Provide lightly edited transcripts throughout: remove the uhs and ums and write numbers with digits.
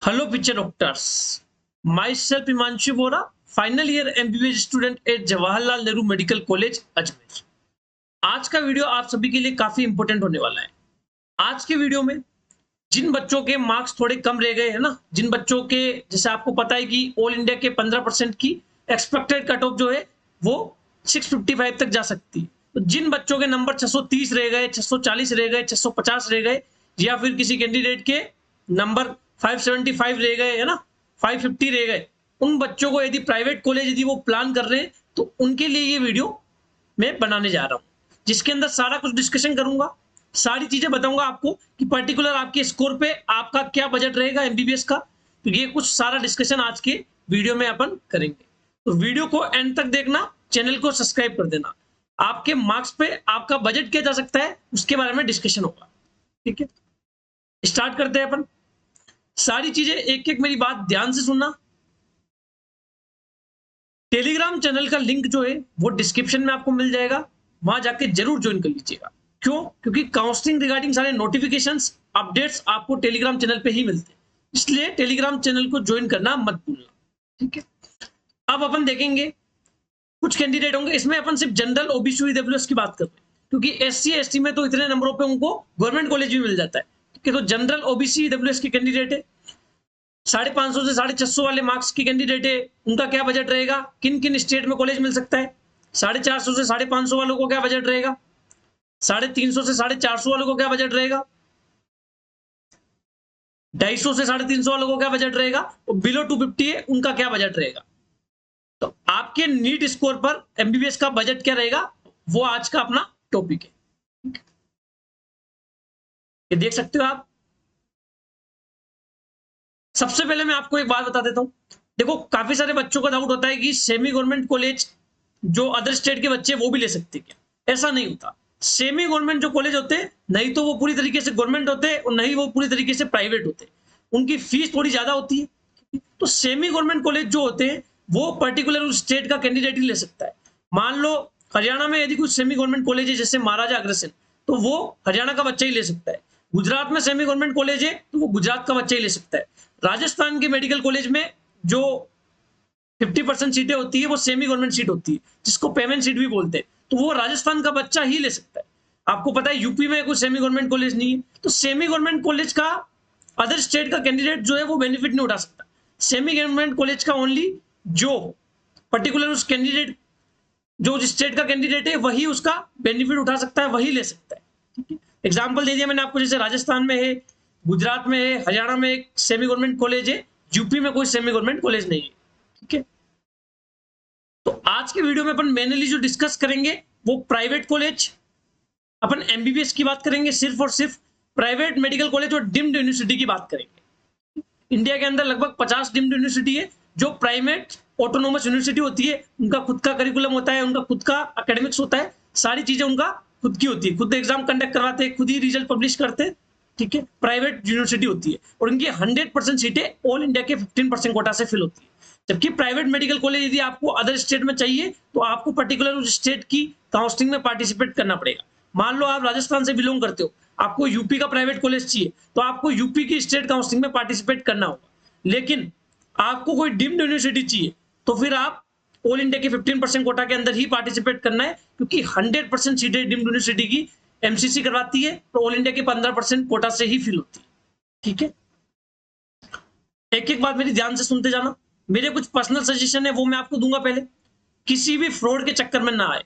Hello, picture doctors. Myself Himanshu Bora, final year MBBS student at Jawaharlal Nehru medical college Ajmer. आज का video आप सभी के लिए काफी इंपॉर्टेंट होने वाला है। आज के वीडियो में जिन बच्चों के मार्क्स थोड़े कम रह गए हैं ना, जिन बच्चों के जैसे आपको पता है कि ऑल इंडिया के 15% की एक्सपेक्टेड कट ऑफ जो है वो 655 तक जा सकती है। तो जिन बच्चों के नंबर 630 रह गए, 640 रह गए, 650 रह गए, या फिर किसी कैंडिडेट के नंबर 575 रह गए है ना, 550 रह गए, उन बच्चों को यदि प्राइवेट कॉलेज यदि वो प्लान कर रहे हैं तो उनके लिए ये वीडियो मैं बनाने जा रहा हूं, जिसके अंदर सारा कुछ डिस्कशन करूंगा, सारी चीजें बताऊंगा आपको कि पर्टिकुलर आपके स्कोर पे आपका क्या बजट रहेगा एमबीबीएस का। तो ये कुछ सारा डिस्कशन आज के वीडियो में अपन करेंगे, तो वीडियो को एंड तक देखना, चैनल को सब्सक्राइब कर देना। आपके मार्क्स पे आपका बजट क्या जा सकता है उसके बारे में डिस्कशन होगा। ठीक है, स्टार्ट करते हैं अपन। सारी चीजें एक एक मेरी बात ध्यान से सुनना। टेलीग्राम चैनल का लिंक जो है वो डिस्क्रिप्शन में आपको मिल जाएगा, वहां जाके जरूर ज्वाइन कर लीजिएगा। क्यों? क्योंकि काउंसलिंग रिगार्डिंग सारे नोटिफिकेशंस अपडेट्स आपको टेलीग्राम चैनल पे ही मिलते हैं, इसलिए टेलीग्राम चैनल को ज्वाइन करना मत भूलना। ठीक है, अब अपन देखेंगे कुछ कैंडिडेट होंगे, इसमें अपन सिर्फ जनरल ओबीसी ईडब्ल्यूएस की बात कर रहे हैं, क्योंकि एससी एसटी में तो इतने नंबरों पे उनको गवर्नमेंट कॉलेज भी मिल जाता है। ठीक है, तो जनरल ओबीसी ईडब्ल्यूएस की कैंडिडेट है, 550 से 650 वाले मार्क्स की कैंडिडेट है, उनका क्या बजट रहेगा, किन किन स्टेट में कॉलेज मिल सकता है। 450 से 550 वालों को क्या बजट रहेगा, 350 से 450 वालों को क्या बजट रहेगा, 250 से 350 वालों को क्या बजट रहेगा, और बिलो 250 है उनका क्या बजट रहेगा। तो आपके नीट स्कोर पर एमबीबीएस का बजट क्या रहेगा, वो आज का अपना टॉपिक है। ये देख सकते हो आप। सबसे पहले मैं आपको एक बात बता देता हूं, देखो काफी सारे बच्चों का डाउट होता है कि सेमी गवर्नमेंट कॉलेज जो अदर स्टेट के बच्चे वो भी ले सकते क्या। ऐसा नहीं होता। सेमी गवर्नमेंट जो कॉलेज होते हैं नहीं तो वो पूरी तरीके से गवर्नमेंट होते हैं और नहीं वो पूरी तरीके से प्राइवेट होते हैं, उनकी फीस थोड़ी ज्यादा होती है। तो सेमी गवर्नमेंट कॉलेज जो होते हैं वो पर्टिकुलर उस स्टेट का कैंडिडेट ही ले सकता है। मान लो हरियाणा में यदि कुछ सेमी गवर्नमेंट कॉलेज है जैसे महाराजा अग्रसेन, तो वो हरियाणा का बच्चा ही ले सकता है। गुजरात में सेमी गवर्नमेंट कॉलेज है तो वो गुजरात का बच्चा ही ले सकता है। राजस्थान के मेडिकल कॉलेज में जो 50% सीटें होती है वो सेमी गवर्नमेंट सीट होती है, जिसको पेमेंट सीट भी बोलते हैं, तो वो राजस्थान का बच्चा ही ले सकता है। आपको पता है यूपी में कोई सेमी गवर्नमेंट कॉलेज नहीं है, तो सेमी गवर्नमेंट कॉलेज का अदर स्टेट का कैंडिडेट जो है वो बेनिफिट नहीं उठा सकता। सेमी गवर्नमेंट कॉलेज का ओनली जो पर्टिकुलर उस कैंडिडेट जो उस स्टेट का कैंडिडेट है वही उसका बेनिफिट उठा सकता है, वही ले सकता है। ठीक है, एग्जाम्पल दे दिया मैंने आपको, जैसे राजस्थान में है, गुजरात में है, हरियाणा में एक सेमी गवर्नमेंट कॉलेज है, यूपी में कोई सेमी गवर्नमेंट कॉलेज नहीं है। ठीक है, तो आज के वीडियो में अपन मेनली जो डिस्कस करेंगे वो प्राइवेट कॉलेज, अपन एमबीबीएस की बात करेंगे, सिर्फ और सिर्फ प्राइवेट मेडिकल कॉलेज और डीम्ड यूनिवर्सिटी की बात करेंगे। इंडिया के अंदर लगभग 50 डीम्ड यूनिवर्सिटी है, जो प्राइवेट ऑटोनोमस यूनिवर्सिटी होती है, उनका खुद का करिकुलम होता है, उनका खुद का एकेडमिक्स होता है, सारी चीजें उनका खुद की होती है, खुद एग्जाम कंडक्ट करवाते हैं, खुद ही रिजल्ट पब्लिश करते हैं। ठीक है, प्राइवेट यूनिवर्सिटी होती है और उनकी 100% सीटें ऑल इंडिया के 15% कोटा से फिल होती है। जबकि प्राइवेट मेडिकल कॉलेज यदि आपको अदर स्टेट में चाहिए तो आपको पर्टिकुलर उस स्टेट की काउंसलिंग में पार्टिसिपेट करना पड़ेगा। मान लो आप राजस्थान से बिलोंग करते हो, आपको यूपी का प्राइवेट कॉलेज चाहिए, तो आपको यूपी की स्टेट काउंसलिंग में पार्टिसिपेट करना होगा। लेकिन आपको कोई डीम्ड यूनिवर्सिटी चाहिए तो फिर आप ऑल इंडिया के 15% कोटा के अंदर ही पार्टिसिपेट करना है, क्योंकि 100% सीटें डीम्ड यूनिवर्सिटी की एमसीसी करवाती है, तो ऑल इंडिया के 15% कोटा से ही फिल होती है। ठीक है, एक एक बात मेरी ध्यान से सुनते जाना। मेरे कुछ पर्सनल सजेशन है वो मैं आपको दूंगा। पहले किसी भी फ्रॉड के चक्कर में ना आए।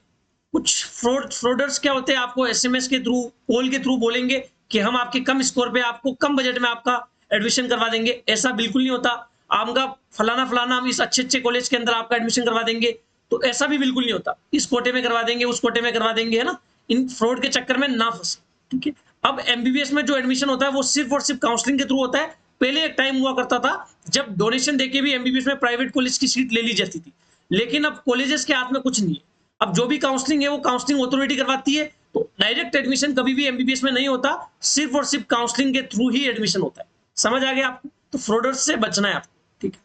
कुछ फ्रॉडर्स क्या होते हैं, आपको एसएमएस के थ्रू, कॉल के थ्रू बोलेंगे कि हम आपके कम स्कोर पे आपको कम बजट में आपका एडमिशन करवा देंगे। ऐसा बिल्कुल नहीं होता। आपका फलाना फलाना हम इस अच्छे अच्छे कॉलेज के अंदर आपका एडमिशन करवा देंगे, तो ऐसा भी बिल्कुल नहीं होता। इस कोटे में करवा देंगे, उस कोटे में करवा देंगे, है ना। इन फ्रॉड के चक्कर में ना फंसे। ठीक है, अब एमबीबीएस में जो एडमिशन होता है वो सिर्फ और सिर्फ काउंसलिंग के थ्रू होता है। पहले एक टाइम हुआ करता था जब डोनेशन देके भी एमबीबीएस में प्राइवेट कॉलेज की सीट ले ली जाती थी, लेकिन अब कॉलेजेस के हाथ में कुछ नहीं है। अब जो भी काउंसलिंग है वो काउंसलिंग अथॉरिटी करवाती है, तो डायरेक्ट एडमिशन कभी भी एमबीबीएस में नहीं होता, सिर्फ और सिर्फ काउंसलिंग के थ्रू ही एडमिशन होता है। समझ आ गया आपको? तो फ्रॉडर्स से बचना है आपको। ठीक है,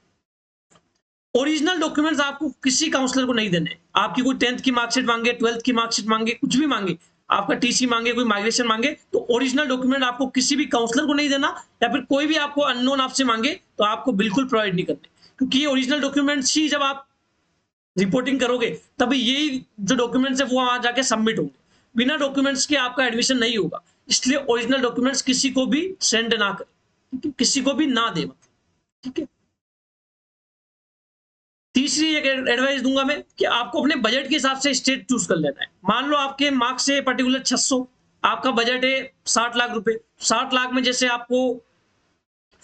ओरिजिनल डॉक्यूमेंट्स आपको किसी काउंसलर को नहीं देने। आपकी कोई 10th की मार्कशीट मांगे, 12th की मार्कशीट मांगे, कुछ भी मांगे, आपका टीसी मांगे, कोई माइग्रेशन मांगे, तो ओरिजिनल डॉक्यूमेंट आपको किसी भी काउंसलर को नहीं देना, या फिर कोई भी आपको अननोन आपसे मांगे तो आपको बिल्कुल प्रोवाइड नहीं करने, क्योंकि ये ओरिजिनल डॉक्यूमेंट्स ही जब आप रिपोर्टिंग करोगे तभी यही जो डॉक्यूमेंट्स है वो वहां जाके सबमिट होंगे। बिना डॉक्यूमेंट्स के आपका एडमिशन नहीं होगा, इसलिए ओरिजिनल डॉक्यूमेंट्स किसी को भी सेंड ना करें, ठीक है? किसी को भी ना दे, मतलब, ठीक है। तीसरी एक एडवाइस दूंगा मैं कि आपको अपने बजट के हिसाब से स्टेट चूज कर लेना है। मान लो आपके मार्क्स से पर्टिकुलर 600, आपका बजट है 60 लाख रुपए। 60 लाख में जैसे आपको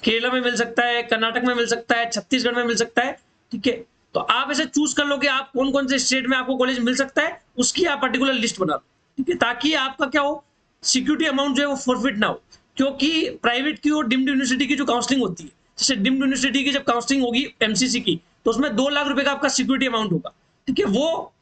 केरला में मिल सकता है, कर्नाटक में मिल सकता है, छत्तीसगढ़ में मिल सकता है, ठीक है। तो आप ऐसे चूज कर लो कि आप कौन कौन से स्टेट में आपको कॉलेज मिल सकता है, उसकी आप पर्टिकुलर लिस्ट बना लो, ठीक है, ताकि आपका क्या हो, सिक्योरिटी अमाउंट जो है वो फॉरफिट ना हो। क्योंकि प्राइवेट की और डीम्ड यूनिवर्सिटी की जो काउंसलिंग होती है, जैसे डीम्ड यूनिवर्सिटी की जब काउंसलिंग होगी एमसीसी की, तो उसमें 2 लाख रुपए का आपका सिक्योरिटी अमाउंट होगा, ठीक है, वो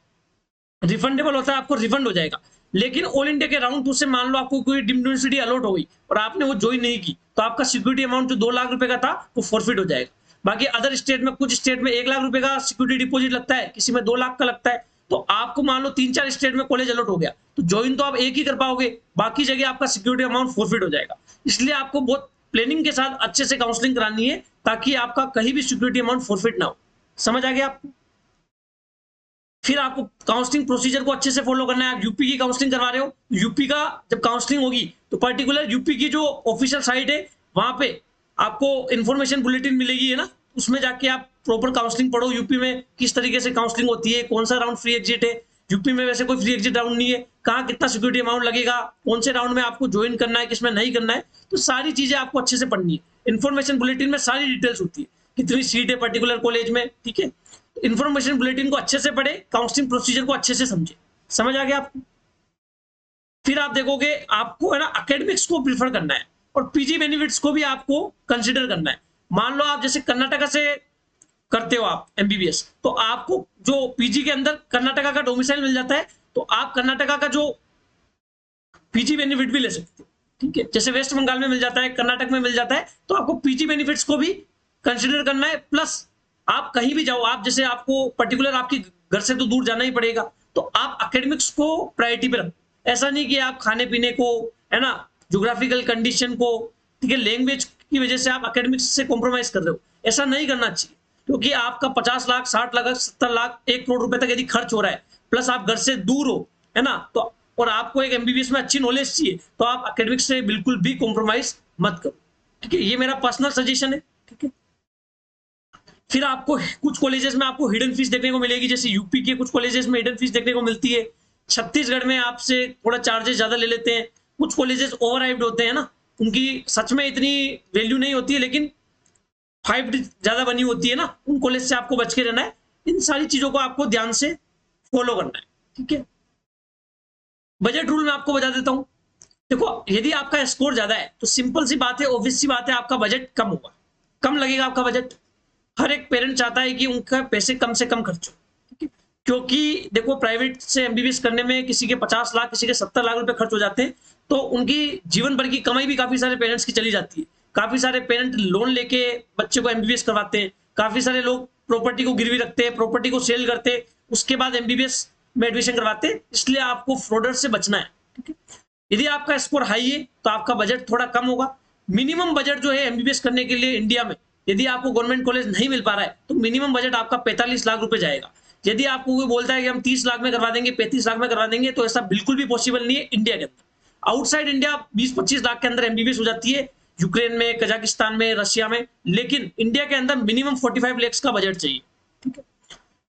रिफंडेबल होता है, आपको रिफंड हो जाएगा। लेकिन ऑल इंडिया के राउंड 2 से मान लो आपको कोई डीम्ड यूनिवर्सिटी अलॉट हो गई और आपने वो ज्वाइन नहीं की, तो आपका सिक्योरिटी अमाउंट जो 2 लाख रुपए का था वो फॉरफिट हो जाएगा। बाकी अदर स्टेट में, कुछ स्टेट में 1 लाख रुपए का सिक्योरिटी डिपॉजिट लगता है, किसी में 2 लाख का लगता है। तो आपको मान लो 3-4 स्टेट में कॉलेज अलॉट हो गया, तो ज्वाइन तो आप एक ही कर पाओगे, बाकी जगह आपका सिक्योरिटी अमाउंट फॉरफिट हो जाएगा। इसलिए आपको बहुत प्लानिंग के साथ अच्छे से काउंसलिंग करानी है, ताकि आपका कहीं भी सिक्योरिटी अमाउंट फॉरफिट ना हो। समझ आ गया आपको? फिर आपको काउंसलिंग प्रोसीजर को अच्छे से फॉलो करना है। आप यूपी की काउंसलिंग करवा रहे हो, यूपी का जब काउंसलिंग होगी तो पर्टिकुलर यूपी की जो ऑफिशियल साइट है वहां पे आपको इन्फॉर्मेशन बुलेटिन मिलेगी, है ना, उसमें जाके आप प्रॉपर काउंसलिंग पढ़ो, यूपी में किस तरीके से काउंसलिंग होती है, कौन सा राउंड फ्री एग्जिट है। यूपी में वैसे कोई फ्री एग्जिट राउंड नहीं है, कहाँ कितना सिक्योरिटी अमाउंट लगेगा, कौन से राउंड में आपको ज्वाइन करना है, किसमें नहीं करना है, तो सारी चीजें आपको अच्छे से पढ़नी है। इन्फॉर्मेशन बुलेटिन में सारी डिटेल्स होती है, कितनी सीट है पर्टिकुलर कॉलेज में, ठीक है। इन्फॉर्मेशन बुलेटिन को अच्छे से पढ़े, काउंसलिंग प्रोसीजर को अच्छे से समझे। समझ आ गया आपको? फिर आप देखोगे आपको, है ना, एकेडमिक्स को प्रीफर करना है और पीजी बेनिफिट्स को भी आपको कंसीडर करना है। मान लो आप जैसे कर्नाटका से करते हो आप एमबीबीएस, तो आपको जो पीजी के अंदर कर्नाटका का डोमिसाइल मिल जाता है, तो आप कर्नाटका का जो पीजी बेनिफिट भी ले सकते हो, ठीक है। जैसे वेस्ट बंगाल में मिल जाता है, कर्नाटक में मिल जाता है, तो आपको पीजी बेनिफिट्स को भी कंसिडर करना है। प्लस आप कहीं भी जाओ, आप जैसे आपको पर्टिकुलर आपकी घर से तो दूर जाना ही पड़ेगा, तो आप एकेडमिक्स को प्रायोरिटी पे रखो। ऐसा नहीं कि आप खाने पीने को, है ना, ज्योग्राफिकल कंडीशन को, ठीक है, लैंग्वेज की वजह से आप एकेडमिक्स से कॉम्प्रोमाइज कर रहे हो, ऐसा नहीं करना चाहिए। क्योंकि आपका 50 लाख, 60 लाख, 70 लाख, 1 करोड़ रुपए तक यदि खर्च हो रहा है, प्लस आप घर से दूर हो, है ना, तो और आपको एक एमबीबीएस में अच्छी नॉलेज चाहिए, तो आप एकेडमिक्स से बिल्कुल भी कॉम्प्रोमाइज मत करो, ठीक है। ये मेरा पर्सनल सजेशन है, ठीक है। फिर आपको कुछ कॉलेजेस में आपको हिडन फीस देखने को मिलेगी, जैसे यूपी के कुछ कॉलेजेस में हिडन फीस देखने को मिलती है। छत्तीसगढ़ में आपसे थोड़ा चार्जेस ज्यादा ले लेते हैं। कुछ कॉलेजेस ओवर हाइप्ड होते हैं ना, उनकी सच में इतनी वैल्यू नहीं होती है, लेकिन हाइप ज्यादा बनी होती है ना, उन कॉलेज से आपको बच के रहना है। इन सारी चीजों को आपको ध्यान से फॉलो करना है, ठीक है। बजट रूल मैं आपको बता देता हूं। देखो, यदि आपका स्कोर ज्यादा है तो सिंपल सी बात है, ऑब्वियस सी बात है, आपका बजट कम होगा, कम लगेगा आपका बजट। हर एक पेरेंट चाहता है कि उनका पैसे कम से कम खर्च हो, ठीक है। क्योंकि देखो, प्राइवेट से एमबीबीएस करने में किसी के 50 लाख, किसी के 70 लाख रुपए खर्च हो जाते हैं, तो उनकी जीवन भर की कमाई भी काफी सारे पेरेंट्स की चली जाती है। काफी सारे पेरेंट लोन लेके बच्चे को एमबीबीएस करवाते हैं। काफी सारे लोग प्रॉपर्टी को गिरवी रखते हैं, प्रॉपर्टी को सेल करते हैं, उसके बाद एमबीबीएस में एडमिशन करवाते हैं। इसलिए आपको फ्रॉडर से बचना है, ठीक है। यदि आपका स्कोर हाई है तो आपका बजट थोड़ा कम होगा। मिनिमम बजट जो है एमबीबीएस करने के लिए इंडिया में, यदि आपको गवर्नमेंट कॉलेज नहीं मिल पा रहा है, तो मिनिमम बजट आपका 45 लाख रुपए जाएगा। यदि आपको कोई बोलता है कि हम 30 लाख में करवा देंगे, 35 लाख में करवा देंगे, तो ऐसा बिल्कुल भी पॉसिबल नहीं है इंडिया के अंदर। आउटसाइड इंडिया 20-25 लाख के अंदर एमबीबीएस हो जाती है, यूक्रेन में, कजाकिस्तान में, रशिया में। लेकिन इंडिया के अंदर मिनिमम 45 लाख का बजट चाहिए, ठीक है।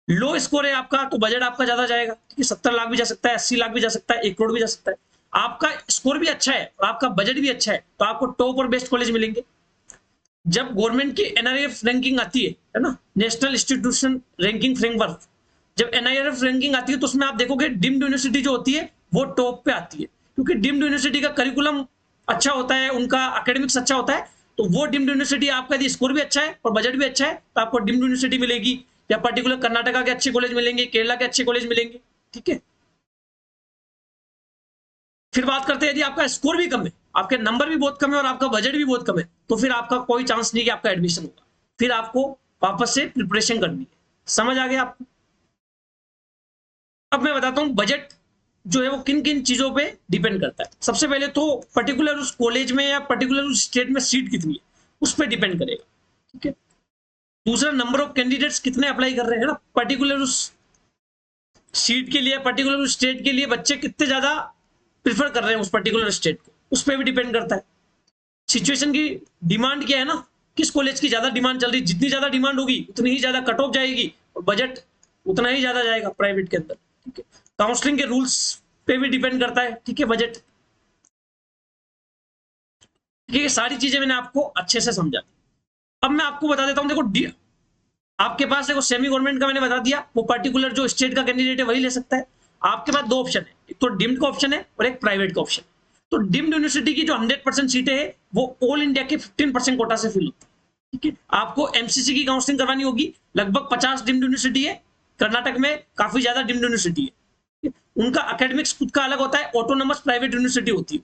लो स्कोर है आपका तो बजट आपका ज्यादा जाएगा, ठीक है। 70 लाख भी जा सकता है, 80 लाख भी जा सकता है, 1 करोड़ भी जा सकता है। आपका स्कोर भी अच्छा है और आपका बजट भी अच्छा है, तो आपको टॉप और बेस्ट कॉलेज मिलेंगे। जब गवर्नमेंट की एनआईएफ रैंकिंग आती है ना, नेशनल इंस्टीट्यूशन रैंकिंग फ्रेमवर्क, जब एनआईएफ रैंकिंग आती है तो उसमें आप देखोगे डीम्ड यूनिवर्सिटी जो होती है वो टॉप पे आती है, क्योंकि डीम्ड यूनिवर्सिटी का करिकुलम अच्छा होता है, उनका एकेडमिक्स अच्छा होता है। तो वो डीम्ड यूनिवर्सिटी, आपका यदि स्कोर भी अच्छा है और बजट भी अच्छा है, तो आपको डीम्ड यूनिवर्सिटी मिलेगी, या पर्टिकुलर कर्नाटका के अच्छे कॉलेज मिलेंगे, केरला के अच्छे कॉलेज मिलेंगे, ठीक है। फिर बात करते हैं, यदि आपका स्कोर भी कम है, आपके नंबर भी बहुत कम है और आपका बजट भी बहुत कम है, तो फिर आपका कोई चांस नहीं कि आपका एडमिशन होगा। फिर आपको वापस से प्रिपरेशन करनी है। समझ आ गया आपको? अब मैं बताता हूं बजट जो है वो किन किन चीजों पे डिपेंड करता है। सबसे पहले तो पर्टिकुलर उस कॉलेज में या पर्टिकुलर उस स्टेट में सीट कितनी है उस पर डिपेंड करेगा, ठीक है। दूसरा, नंबर ऑफ कैंडिडेट्स कितने अप्लाई कर रहे हैं ना, पर्टिकुलर उस सीट के लिए, पर्टिकुलर उस स्टेट के लिए बच्चे कितने ज्यादा प्रिफर कर रहे हैं उस पर्टिकुलर स्टेट को, उस पर भी डिपेंड करता है। सिचुएशन की डिमांड क्या है ना, किस कॉलेज की ज्यादा डिमांड चल रही, जितनी ज्यादा डिमांड होगी उतनी ही ज्यादा कट ऑफ जाएगी और बजट उतना ही ज्यादा जाएगा प्राइवेट के अंदर, ठीक है। काउंसलिंग के रूल्स पे भी डिपेंड करता है, ठीक है, बजट। ये सारी चीजें मैंने आपको अच्छे से समझा दी। अब मैं आपको बता देता हूं, देखो आपके पास देखो सेमी गवर्नमेंट का मैंने बता दिया, वो पर्टिकुलर जो स्टेट का कैंडिडेट है वही ले सकता है। आपके पास दो ऑप्शन है, एक तो डीम्ड का ऑप्शन है और एक प्राइवेट का ऑप्शन। तो डीम्ड यूनिवर्सिटी की जो 100% सीटें है वो ऑल इंडिया के 15% कोटा से फिल होती है, ठीक है। आपको एमसीसी की काउंसलिंग करवानी होगी, लगभग 50 डीम्ड यूनिवर्सिटी है कर्नाटक में, काफी ज्यादा डीम्ड यूनिवर्सिटी है। उनका एकेडमिक्स खुद का अलग होता है, ऑटोनोमस प्राइवेट यूनिवर्सिटी होती है।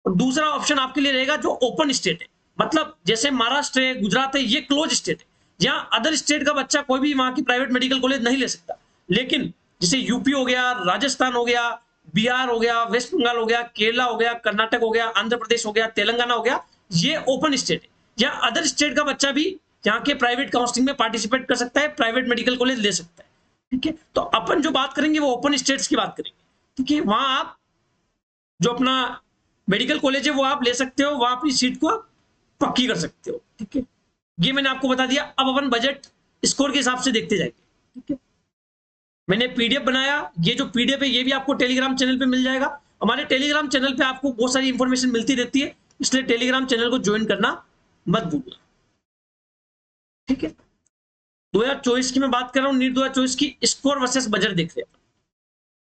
और दूसरा ऑप्शन आपके लिए रहेगा जो ओपन स्टेट है, मतलब जैसे महाराष्ट्र है, गुजरात है, ये क्लोज स्टेट है, जहां अदर स्टेट का बच्चा कोई भी वहां की प्राइवेट मेडिकल कॉलेज नहीं ले सकता। लेकिन जैसे यूपी हो गया, राजस्थान हो गया, बिहार हो गया, वेस्ट बंगाल हो गया, केरला हो गया, कर्नाटक हो गया, आंध्र प्रदेश हो गया, तेलंगाना हो गया, ये ओपन स्टेट है, जहां अदर स्टेट का बच्चा भी यहाँ के प्राइवेट काउंसलिंग में पार्टिसिपेट कर सकता है, प्राइवेट मेडिकल कॉलेज ले सकता है, ठीक है। तो अपन जो बात करेंगे वो ओपन स्टेट्स की बात करेंगे, ठीक है। वहां आप जो अपना मेडिकल कॉलेज है वो आप ले सकते हो, वहां अपनी सीट को पक्की कर सकते हो, ठीक है। ये मैंने आपको बता दिया। अब अपन बजट स्कोर के हिसाब से देखते जाएंगे, ठीक है। मैंने पीडीएफ बनाया, ये जो पीडीएफ है ये भी आपको टेलीग्राम चैनल पे मिल जाएगा। हमारे टेलीग्राम चैनल पे आपको बहुत सारी इंफॉर्मेशन मिलती रहती है, इसलिए टेलीग्राम चैनल को ज्वाइन करना मत भूलना, ठीक है। 2024 की मैं बात कर रहा हूँ, नीट 2024 की स्कोर वर्सेस बजट देख रहे हैं।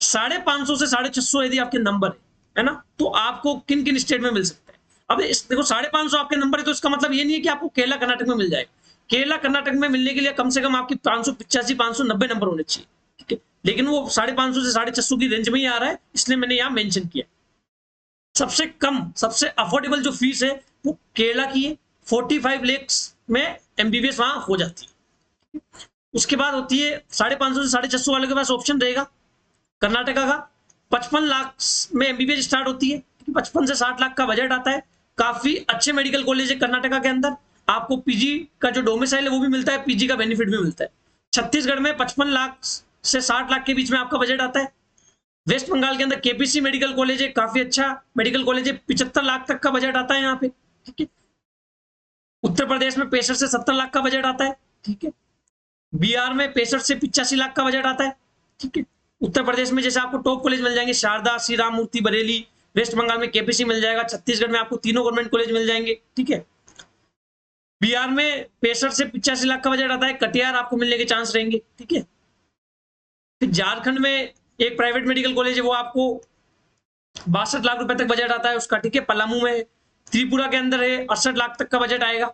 550 से 650 यदि आपके नंबर है ना, तो आपको किन किन स्टेट में मिल सकता है। अब देखो 550 आपके नंबर है तो इसका मतलब ये नहीं है कि आपको केरला कर्नाटक में मिल जाएगा। केरला कर्नाटक में मिलने के लिए कम से कम आपकी 585 590 नंबर होने चाहिए, ठीक है। लेकिन वो 550 से 650 की रेंज में ही आ रहा है, इसलिए मैंने यहाँ मेंशन किया। सबसे कम, सबसे अफोर्डेबल जो फीस है वो केरला की है, 45 लाख में एमबीबीएस वहां हो जाती है। उसके बाद होती है 550 से 650 वाले के पास ऑप्शन रहेगा कर्नाटका का, 55 लाख में एमबीबीएस स्टार्ट होती है, 55 से 60 लाख का बजट आता है। काफी अच्छे मेडिकल कॉलेज है कर्नाटका के अंदर, आपको पीजी का जो डोमिसाइल है वो भी मिलता है, पीजी का बेनिफिट भी मिलता है। छत्तीसगढ़ में 55 लाख से 60 लाख के बीच में आपका बजट आता है। वेस्ट बंगाल के अंदर केपीसी मेडिकल कॉलेज है, काफी अच्छा मेडिकल कॉलेज है, 75 लाख तक का बजट आता है यहाँ पे, ठीक है। उत्तर प्रदेश में 65 से 70 लाख का बजट आता है, ठीक है। बिहार में 65 से 85 लाख का बजट आता है, ठीक है। उत्तर प्रदेश में जैसे आपको टॉप कॉलेज मिल जाएंगे, शारदा, श्री राम मूर्ति, बरेली। वेस्ट बंगाल में केपीसी मिल जाएगा, छत्तीसगढ़ में आपको तीनों गवर्नमेंट कॉलेज मिल जाएंगे, ठीक है। बिहार में 65 से 85 लाख का बजट आता है, कटिहार आपको मिलने के चांस रहेंगे, ठीक है। फिर झारखंड में एक प्राइवेट मेडिकल कॉलेज है, वो आपको 62 लाख रुपए तक बजट आता है उसका, ठीक है। पलामू में, त्रिपुरा के अंदर है 68 लाख तक का बजट आएगा।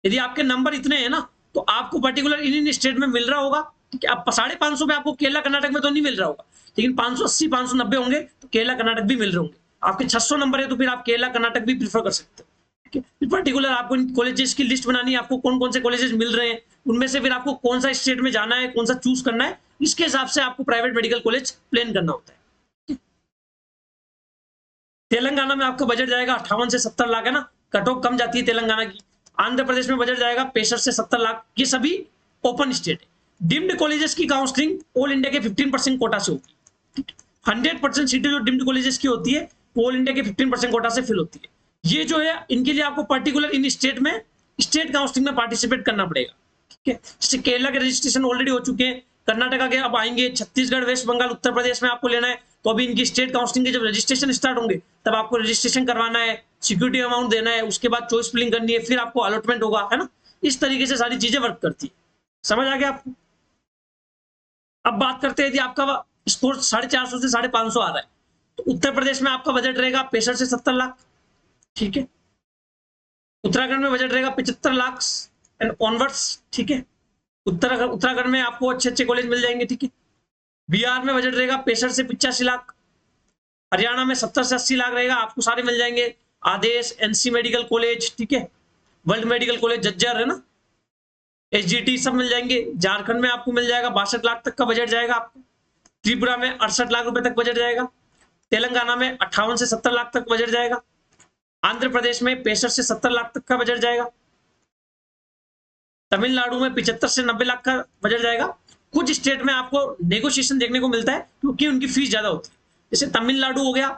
यदि आपके नंबर इतने हैं ना तो आपको पर्टिकुलर इन स्टेट में मिल रहा होगा, ठीक है। अब 550 पे आपको केरला कर्नाटक में तो नहीं मिल रहा होगा, लेकिन 580 590 होंगे तो केरला कर्नाटक भी मिल रहे होंगे। आपके 600 नंबर है तो फिर आप केरला कर्नाटक भी प्रीफर कर सकते हो, ठीक है। पर्टिकुलर आपको इन कॉलेजेस की लिस्ट बनानी है, आपको कौन कौन से कॉलेजेस मिल रहे हैं, उनमें से फिर आपको कौन सा स्टेट में जाना है, कौन सा चूज करना है, इसके हिसाब से आपको प्राइवेट मेडिकल कॉलेज प्लान करना होता है। तेलंगाना में आपका बजट जाएगा 58 से 70 लाख, है ना, कट ऑफ कम जाती है तेलंगाना की। आंध्र प्रदेश में बजट जाएगा 65 से 70 लाख, ये सभी ओपन स्टेट है। डिम्ड कॉलेजेस की काउंसलिंग ऑल इंडिया के 15% कोटा से होगी, 100% सीटें जो डिम्ड कॉलेजेस की होती है ऑल इंडिया के 15% कोटा से फिल होती है। ये जो है इनके लिए आपको पर्टिकुलर इन स्टेट में स्टेट काउंसलिंग में पार्टिसिपेट करना पड़ेगा, ठीक है। जैसे केरला के रजिस्ट्रेशन ऑलरेडी हो चुके हैं, कर्नाटका के अब आएंगे, छत्तीसगढ़, वेस्ट बंगाल, उत्तर प्रदेश में आपको लेना है तो अभी इनकी स्टेट काउंसलिंग के जब रजिस्ट्रेशन स्टार्ट होंगे तब आपको रजिस्ट्रेशन करवाना है, सिक्योरिटी अमाउंट देना है, उसके बाद चॉइस फिलिंग करनी है, फिर आपको अलॉटमेंट होगा, है ना। इस तरीके से सारी चीजें वर्क करती है, समझ आ गया आपको। अब बात करते हैं यदि आपका स्कोर 450 से 550 आ रहा है तो उत्तर प्रदेश में आपका बजट रहेगा 65 से 70 लाख, ठीक है। उत्तराखंड में बजट रहेगा 75 लाख एंड ऑनवर्ड्स, ठीक है। उत्तराखंड में आपको अच्छे अच्छे कॉलेज मिल जाएंगे, ठीक है। बिहार में बजट रहेगा 65 से 85 लाख, हरियाणा में 70 से 80 लाख रहेगा, आपको सारे मिल जाएंगे। आदेश, एनसी मेडिकल कॉलेज, ठीक है, वर्ल्ड मेडिकल कॉलेज, जज्जर, है ना, एचजीटी, सब मिल जाएंगे। झारखंड में आपको मिल जाएगा 62 लाख तक का बजट जाएगा आपको। त्रिपुरा में 68 लाख रुपए तक बजट जाएगा। तेलंगाना में 58 से 70 लाख तक बजट जाएगा। आंध्र प्रदेश में 65 से 70 लाख तक का बजट जाएगा। तमिलनाडु में 75 से 90 लाख का बजट जाएगा। कुछ स्टेट में आपको नेगोशिएशन देखने को मिलता है क्योंकि उनकी फीस ज्यादा होती है। जैसे तमिलनाडु हो गया,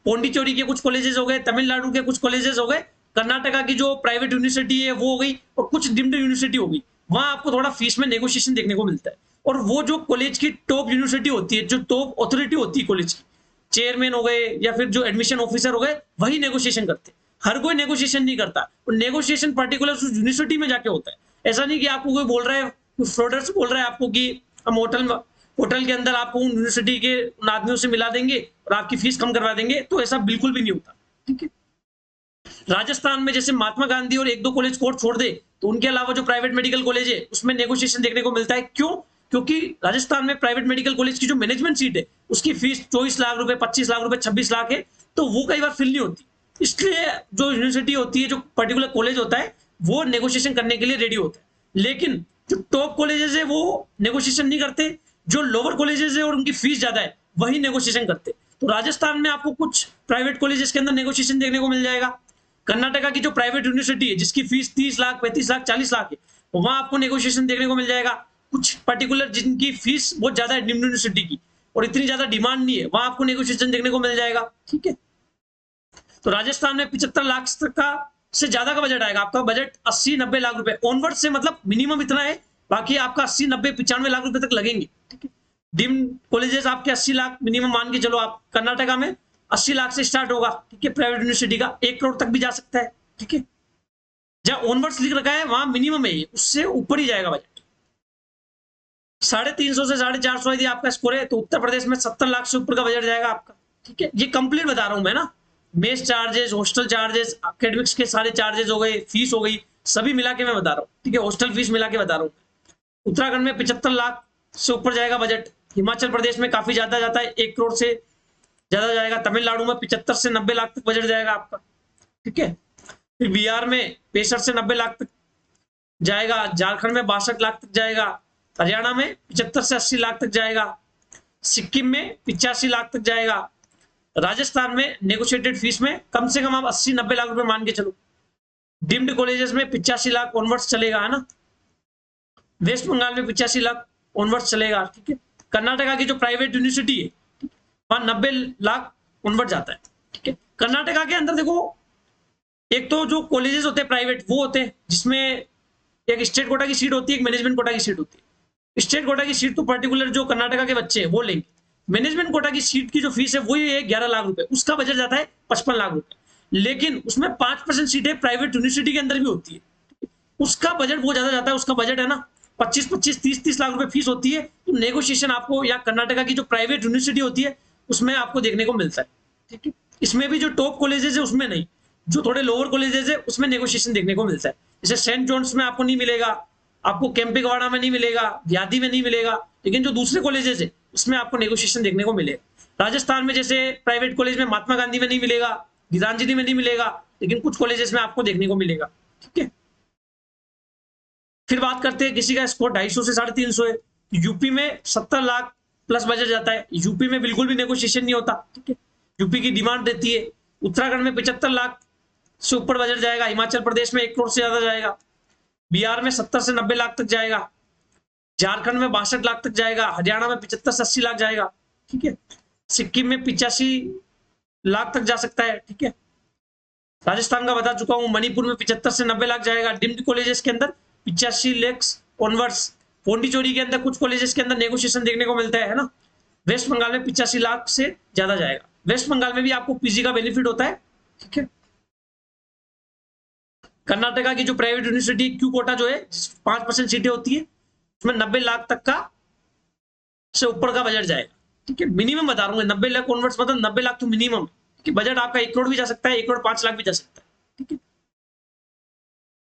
पौंडीचेरी के कुछ कॉलेजेस हो गए, तमिलनाडु के कुछ कॉलेजेस हो गए, कर्नाटका की जो प्राइवेट यूनिवर्सिटी है वो हो गई, और कुछ डीम्ड यूनिवर्सिटी हो गई। वहां आपको थोड़ा फीस में नेगोशिएशन देखने को मिलता है। और वो जो कॉलेज की टॉप यूनिवर्सिटी होती है, जो टॉप अथॉरिटी होती है कॉलेज की, चेयरमैन हो गए या फिर जो एडमिशन ऑफिसर हो गए, वही नेगोशिएशन करते हैं। हर कोई नेगोशिएशन नहीं करता, और नेगोशिएशन पर्टिकुलर उस यूनिवर्सिटी में जाके होता है। ऐसा नहीं कि आपको कोई बोल रहा है, फ्रॉडर्स बोल रहा है आपको कि हम होटल के अंदर आपको यूनिवर्सिटी के उन आदमियों से मिला देंगे और आपकी फीस कम करवा देंगे, तो ऐसा बिल्कुल भी नहीं होता। ठीक है। राजस्थान में जैसे महात्मा गांधी और एक दो कॉलेज कोर्ट छोड़ दे, तो उनके अलावा जो प्राइवेट मेडिकल कॉलेज है उसमें नेगोशिएशन देखने को मिलता है। क्यों? क्योंकि राजस्थान में प्राइवेट मेडिकल कॉलेज की जो मैनेजमेंट सीट है उसकी फीस 24 लाख रुपए, 25 लाख रुपए, 26 लाख है, तो वो कई बार फिल नहीं होती। इसलिए जो यूनिवर्सिटी होती है, जो पर्टिकुलर कॉलेज होता है, वो नेगोशिएशन करने के लिए रेडी होता है। लेकिन जो टॉप कॉलेजेस है वो नेगोशिएशन नहीं करते, जो लोअर कॉलेजेस है और उनकी फीस ज्यादा है वही नेगोशिएशन करते। तो राजस्थान में आपको कुछ प्राइवेट कॉलेजेस के अंदर नेगोशिएशन देखने को मिल जाएगा। कर्नाटका की जो प्राइवेट यूनिवर्सिटी है जिसकी फीस 30 लाख, 35 लाख, 40 लाख है, वहां आपको नेगोशिएशन देखने को मिल जाएगा। कुछ पर्टिकुलर जिनकी फीस बहुत ज्यादा है डीम्ड यूनिवर्सिटी की और इतनी ज्यादा डिमांड नहीं है, वहां आपको नेगोशिएशन देखने को मिल जाएगा। ठीक है। तो राजस्थान में 75 लाख तक का से ज्यादा का बजट आएगा। आपका बजट 80-90 लाख रुपए ऑनवर्ड से, मतलब मिनिमम इतना है, बाकी आपका 80, 90, 95 लाख रुपए तक लगेंगे। ठीक है। डीम्ड कॉलेजेस आपके 80 लाख मिनिमम मान के चलो आप। कर्नाटका में 80 लाख से स्टार्ट होगा। ठीक है। प्राइवेट यूनिवर्सिटी का 1 करोड़ तक भी जा सकता है। ठीक है। जहां ऑनवर्ड्स लिख रखा है वहां मिनिमम है, उससे ऊपर ही जाएगा बजट। 350 से 450 यदि आपका स्कोर है तो उत्तर प्रदेश में 70 लाख से ऊपर का बजट जाएगा आपका। ठीक है। ये कंप्लीट बता रहा हूं मैं ना, mess charges, hostel charges, academics के सारे चार्जेस हो गए, फीस हो गई, सभी मिला के मैं बता रहा हूँ। ठीक है। हॉस्टल फीस मिला के बता रहा हूँ। उत्तराखंड में 75 लाख से ऊपर जाएगा बजट। हिमाचल प्रदेश में काफी ज्यादा जाता है, 1 करोड़ से ज्यादा जाएगा। तमिलनाडु में 75 से 90 लाख तक बजट जाएगा आपका। ठीक है। फिर बिहार में 65 से 90 लाख तक जाएगा। झारखंड में 62 लाख तक जाएगा। हरियाणा में 75 से 80 लाख तक जाएगा। सिक्किम में 85 लाख तक जाएगा। राजस्थान में नेगोशिएटेड फीस में कम से कम आप 80-90 लाख रुपए मान के चलो। डीम्ड कॉलेजेस में 85 लाख ऑनवर्ड्स चलेगा, है ना। वेस्ट बंगाल में 85 लाख ऑनवर्ड्स चलेगा। ठीक है। कर्नाटका की जो प्राइवेट यूनिवर्सिटी है वहां 90 लाख ऑनवर्ड जाता है। ठीक है। कर्नाटका के अंदर देखो, एक तो जो कॉलेजेस होते हैं प्राइवेट वो होते हैं जिसमें एक स्टेट कोटा की सीट होती है, एक मैनेजमेंट कोटा की सीट होती है। स्टेट कोटा की सीट तो पर्टिकुलर जो कर्नाटका के बच्चे हैं वो लेंगे। मैनेजमेंट कोटा की सीट की जो फीस है वही है 11 लाख रुपए, उसका बजट जाता है 55 लाख रुपए। लेकिन उसमें 5% सीटें प्राइवेट यूनिवर्सिटी के अंदर भी होती है, उसका बजट बहुत ज्यादा जाता है। उसका बजट है ना 25-25, 30-30 लाख रुपए फीस होती है। तो नेगोशिएशन आपको या कर्नाटका की जो प्राइवेट यूनिवर्सिटी होती है उसमें आपको देखने को मिलता है। ठीक है। इसमें भी जो टॉप कॉलेजेस है उसमें नहीं, जो थोड़े लोअर कॉलेजेस है उसमें नेगोशिएशन देखने को मिलता है। जैसे सेंट जॉन्स में आपको नहीं मिलेगा, आपको केम्पेगौड़ा में नहीं मिलेगा, व्याधि में नहीं मिलेगा, लेकिन जो दूसरे कॉलेजेस है उसमें आपको नेगोशिएशन देखने को मिलेगा। राजस्थान में जैसे प्राइवेट कॉलेज में महात्मा गांधी में नहीं मिलेगा, गीतांजलि में नहीं मिलेगा, लेकिन कुछ कॉलेजेस में आपको देखने को मिलेगा। ठीक है। फिर बात करते हैं किसी का स्कोर 250 से 350 है, यूपी में 70 लाख प्लस बजट जाता है। यूपी में बिल्कुल भी नेगोशिएशन नहीं होता। ठीक है। यूपी की डिमांड रहती है। उत्तराखंड में 75 लाख से ऊपर बजट जाएगा। हिमाचल प्रदेश में 1 करोड़ से ज्यादा जाएगा। बिहार में 70 से 90 लाख तक जाएगा। झारखंड में 62 लाख तक जाएगा। हरियाणा में 75 से 80 लाख जाएगा। ठीक है। सिक्किम में 85 लाख तक जा सकता है। ठीक है। राजस्थान का बता चुका हूं। मणिपुर में 75 से 90 लाख जाएगा। डीम्ड कॉलेजेस के अंदर 85 लाख ऑनवर्ड्स। पौंडीचेरी के अंदर कुछ कॉलेजेस के अंदर नेगोशिएशन देखने को मिलता है ना। वेस्ट बंगाल में 85 लाख से ज्यादा जाएगा। वेस्ट बंगाल में भी आपको पीजी का बेनिफिट होता है। ठीक है। कर्नाटका की जो प्राइवेट यूनिवर्सिटी क्यू कोटा जो है 5% सीटें होती है, उसमें 90 लाख तक का से ऊपर का बजट जाएगा। ठीक है। मिनिमम बता रहा हूँ, 90 लाख कॉन्वर्ट्स मतलब 90 लाख तो मिनिमम। बजट आपका 1 करोड़ भी जा सकता है, 1 करोड़ 5 लाख भी जा सकता है। ठीक है।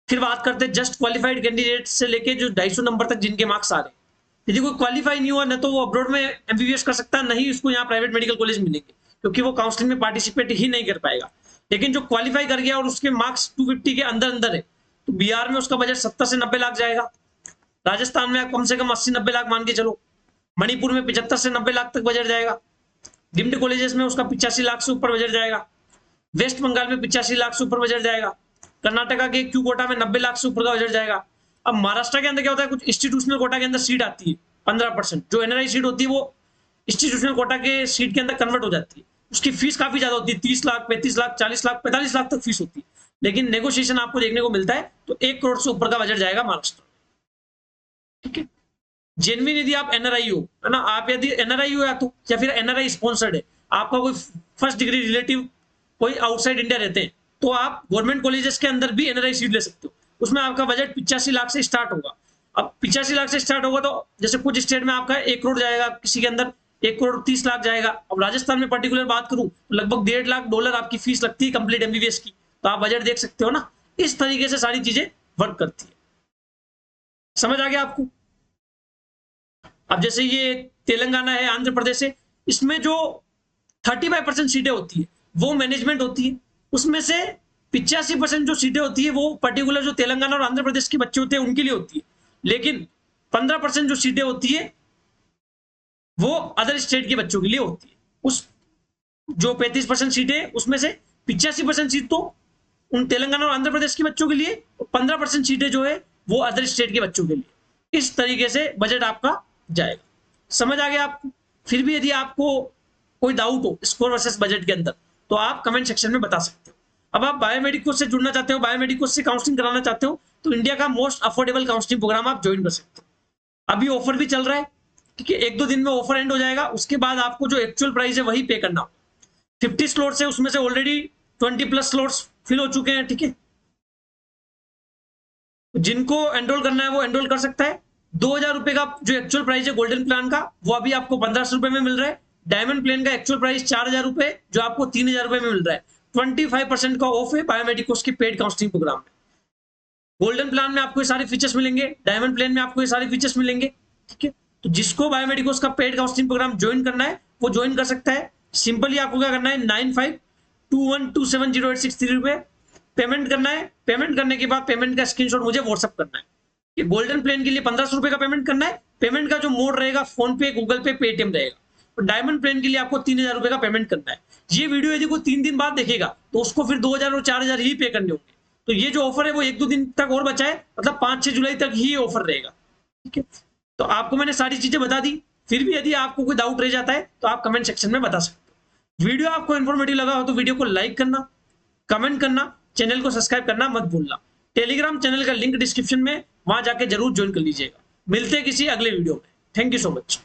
फिर बात करते हैं जस्ट क्वालिफाइड कैंडिडेट से लेके जो 250 नंबर तक जिनके मार्क्स आ रहे हैं। यदि कोई क्वालिफाई नहीं हुआ, न तो वो अब्रॉड में एमबीबीएस कर सकता है, नहीं उसको यहाँ प्राइवेट मेडिकल कॉलेज मिलेंगे, क्योंकि वो काउंसलिंग में पार्टिसिपेट ही नहीं कर पाएगा। लेकिन जो क्वालिफाई कर गया और उसके मार्क्स 250 के अंदर अंदर है, तो बिहार में उसका बजट 70 से 90 लाख जाएगा। राजस्थान में कम से कम 80-90 लाख मान के चलो। मणिपुर में 75 से 90 लाख तक बजट जाएगा। डिम्ड कॉलेजेस में उसका 85 लाख से ऊपर बजट जाएगा। वेस्ट बंगाल में 85 लाख से ऊपर बजट जाएगा। कर्नाटका के क्यू कोटा में 90 लाख से ऊपर का बजट जाएगा। अब महाराष्ट्र के अंदर क्या होता है, कुछ इंस्टीट्यूशनल कोटा के अंदर सीट आती है 15%, जो एनआरआई सीट होती है वो इंस्टीट्यूशनल कोटा के सीट के अंदर कन्वर्ट हो जाती है। उसकी फीस काफी ज्यादा होती है, 30 लाख, 35 लाख, 40 लाख, 45 लाख तक फीस होती है। लेकिन नेगोशिएशन आपको देखने को मिलता है तो 1 करोड़ से ऊपर का बजट जाएगा महाराष्ट्र। ठीक है, जेनविन यदि आप एनआरआई हो, है ना, आप यदि एनआरआई हो या फिर एनआरआई स्पॉन्सर्ड है, आपका कोई फर्स्ट डिग्री रिलेटिव कोई आउटसाइड इंडिया रहते हैं, तो आप गवर्नमेंट कॉलेजेस के अंदर भी एनआरआई सीट ले सकते हो। उसमें आपका बजट 85 लाख से स्टार्ट होगा। अब 85 लाख से स्टार्ट होगा तो जैसे कुछ स्टेट में आपका 1 करोड़ जाएगा, किसी के अंदर 1 करोड़ 30 लाख जाएगा। अब राजस्थान में पर्टिकुलर बात करूं तो लगभग $1.5 लाख आपकी फीस लगती है कंप्लीट एमबीबीएस की। तो आप बजट देख सकते हो ना, इस तरीके से सारी चीजें वर्क करती है। समझ आ गया आपको? अब जैसे ये तेलंगाना है, आंध्र प्रदेश है, इसमें जो 35% सीटें होती है वो मैनेजमेंट होती है। उसमें से 85% जो सीटें होती है वो पर्टिकुलर जो तेलंगाना और आंध्र प्रदेश के बच्चे होते हैं उनके लिए होती है। लेकिन 15% जो सीटें होती है वो अदर स्टेट के बच्चों के लिए होती है। उस जो 35% सीटें उसमें से 85% सीट तो उन तेलंगाना और आंध्र प्रदेश के बच्चों के लिए, 15% सीटें जो है वो अदर स्टेट के बच्चों के लिए। इस तरीके से बजट आपका जाएगा। समझ आ गया आपको? फिर भी यदि आपको कोई डाउट हो स्कोर वर्सेस बजट के अंदर तो आप कमेंट सेक्शन में बता सकते हो। अब आप बायोमेडिको से जुड़ना चाहते हो, बायोमेडिको से काउंसलिंग कराना चाहते हो, तो इंडिया का मोस्ट अफोर्डेबल काउंसलिंग प्रोग्राम आप ज्वाइन कर सकते हो। अभी ऑफर भी चल रहा है, ठीक है, 1-2 दिन में ऑफर एंड हो जाएगा। उसके बाद आपको जो एक्चुअल प्राइस है वही पे करना हो। 50 स्लॉट्स है, उसमें से ऑलरेडी 20+ स्लॉट्स फिल हो चुके हैं। ठीक है, जिनको एनरोल करना है वो एनरोल कर सकता है। 2,000 रुपए का जो एक्चुअल प्राइस है गोल्डन प्लान का, वो अभी आपको 1500 रुपए में मिल रहा है। डायमंड प्लान का एक्चुअल प्राइस 4,000 रुपए, जो आपको 3,000 रुपए में मिल रहा है। 25% का ऑफ है बायोमेडिकोस के पेड काउंसलिंग प्रोग्राम में। गोल्डन प्लान में आपको ये सारे फीचर्स मिलेंगे, डायमंड प्लान में आपको ये सारे फीचर्स मिलेंगे। ठीक है, तो जिसको बायोमेडिकोस का पेड काउंसलिंग प्रोग्राम ज्वाइन करना है वो ज्वाइन कर सकता है। सिंपली आपको क्या करना है, 9521270863 रुपए पेमेंट करना है। पेमेंट करने के बाद पेमेंट का स्क्रीनशॉट मुझे व्हाट्सअप करना है। कि गोल्डन प्लान के लिए 1500 रुपए का पेमेंट करना है। पेमेंट का जो मोड रहेगा फोन पे, गूगल पे, पेटीएम रहेगा। और डायमंड प्लान के लिए आपको 3,000 रुपए का पेमेंट करना है। ये वीडियो यदि कोई 3 दिन बाद देखेगा तो उसको फिर 2,000 और 4,000 ही पे करने होंगे। तो ये जो ऑफर है वो 1-2 दिन तक और बचा है, मतलब 5-6 जुलाई तक ही ऑफर रहेगा। ठीक है, तो आपको मैंने सारी चीजें बता दी। फिर भी यदि आपको कोई डाउट रह जाता है तो आप कमेंट सेक्शन में बता सकते हो। वीडियो आपको इन्फॉर्मेटिव लगा हो तो वीडियो को लाइक करना, कमेंट करना, चैनल को सब्सक्राइब करना मत भूलना। टेलीग्राम चैनल का लिंक डिस्क्रिप्शन में, वहां जाके जरूर ज्वाइन कर लीजिएगा। मिलते हैं किसी अगले वीडियो में। Thank you so much.